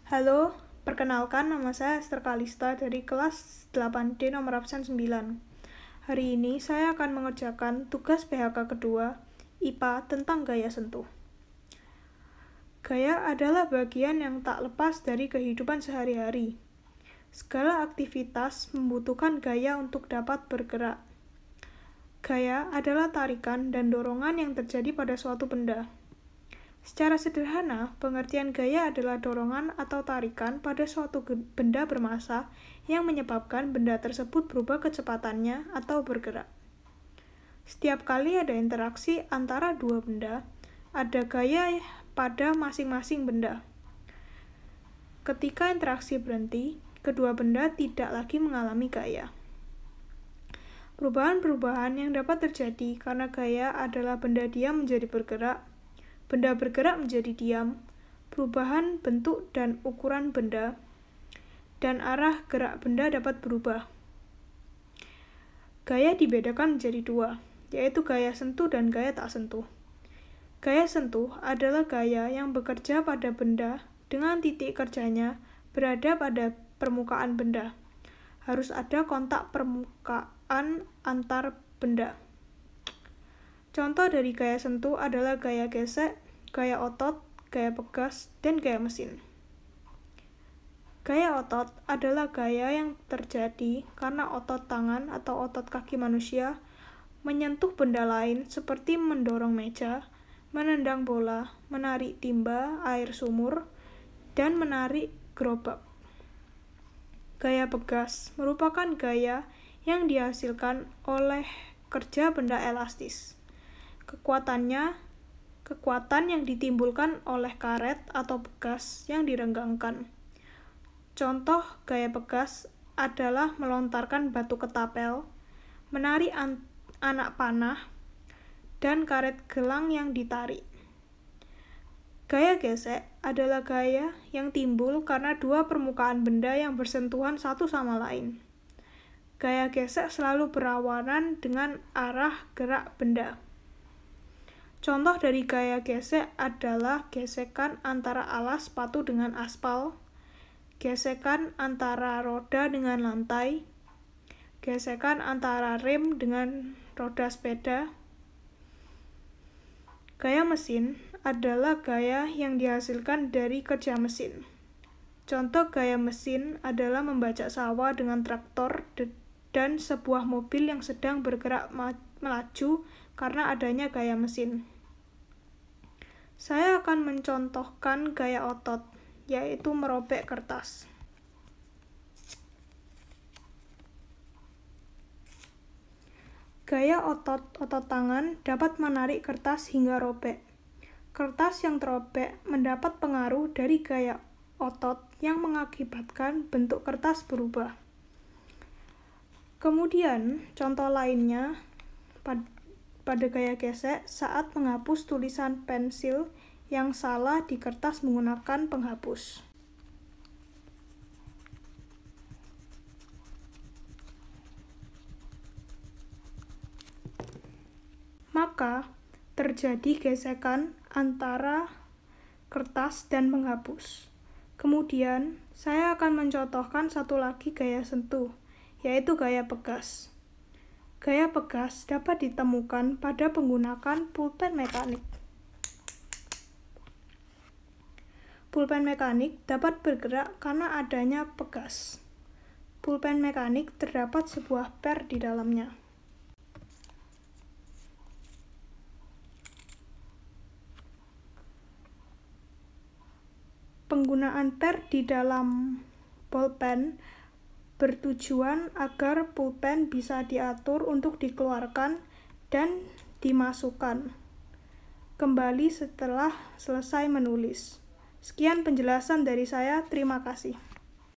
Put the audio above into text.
Halo, perkenalkan nama saya Esther Kalista dari kelas 8D nomor absen 9. Hari ini saya akan mengerjakan tugas PHK kedua, IPA tentang gaya sentuh. Gaya adalah bagian yang tak lepas dari kehidupan sehari-hari. Segala aktivitas membutuhkan gaya untuk dapat bergerak. Gaya adalah tarikan dan dorongan yang terjadi pada suatu benda. Secara sederhana, pengertian gaya adalah dorongan atau tarikan pada suatu benda bermassa yang menyebabkan benda tersebut berubah kecepatannya atau bergerak. Setiap kali ada interaksi antara dua benda, ada gaya pada masing-masing benda. Ketika interaksi berhenti, kedua benda tidak lagi mengalami gaya. Perubahan-perubahan yang dapat terjadi karena gaya adalah benda diam menjadi bergerak, benda bergerak menjadi diam, perubahan bentuk dan ukuran benda, dan arah gerak benda dapat berubah. Gaya dibedakan menjadi dua, yaitu gaya sentuh dan gaya tak sentuh. Gaya sentuh adalah gaya yang bekerja pada benda dengan titik kerjanya berada pada permukaan benda. Harus ada kontak permukaan antar benda. Contoh dari gaya sentuh adalah gaya gesek, gaya otot, gaya pegas, dan gaya mesin. Gaya otot adalah gaya yang terjadi karena otot tangan atau otot kaki manusia menyentuh benda lain seperti mendorong meja, menendang bola, menarik timba air sumur, dan menarik gerobak. Gaya pegas merupakan gaya yang dihasilkan oleh kerja benda elastis. Kekuatan yang ditimbulkan oleh karet atau pegas yang direnggangkan. Contoh gaya pegas adalah melontarkan batu ketapel, menarik anak panah, dan karet gelang yang ditarik. Gaya gesek adalah gaya yang timbul karena dua permukaan benda yang bersentuhan satu sama lain. Gaya gesek selalu berlawanan dengan arah gerak benda. Contoh dari gaya gesek adalah gesekan antara alas sepatu dengan aspal, gesekan antara roda dengan lantai, gesekan antara rem dengan roda sepeda. Gaya mesin adalah gaya yang dihasilkan dari kerja mesin. Contoh gaya mesin adalah membajak sawah dengan traktor dan sebuah mobil yang sedang bergerak melaju karena adanya gaya mesin. Saya akan mencontohkan gaya otot, yaitu merobek kertas. Gaya otot tangan dapat menarik kertas hingga robek. Kertas yang terobek mendapat pengaruh dari gaya otot yang mengakibatkan bentuk kertas berubah. Kemudian, contoh lainnya pada gaya gesek saat menghapus tulisan pensil yang salah di kertas menggunakan penghapus. Maka, terjadi gesekan antara kertas dan penghapus. Kemudian, saya akan mencontohkan satu lagi gaya sentuh, yaitu gaya pegas. Gaya pegas dapat ditemukan pada menggunakan pulpen mekanik. Pulpen mekanik dapat bergerak karena adanya pegas. Pulpen mekanik terdapat sebuah per di dalamnya. Penggunaan per di dalam pulpen bertujuan agar pulpen bisa diatur untuk dikeluarkan dan dimasukkan kembali setelah selesai menulis. Sekian penjelasan dari saya, terima kasih.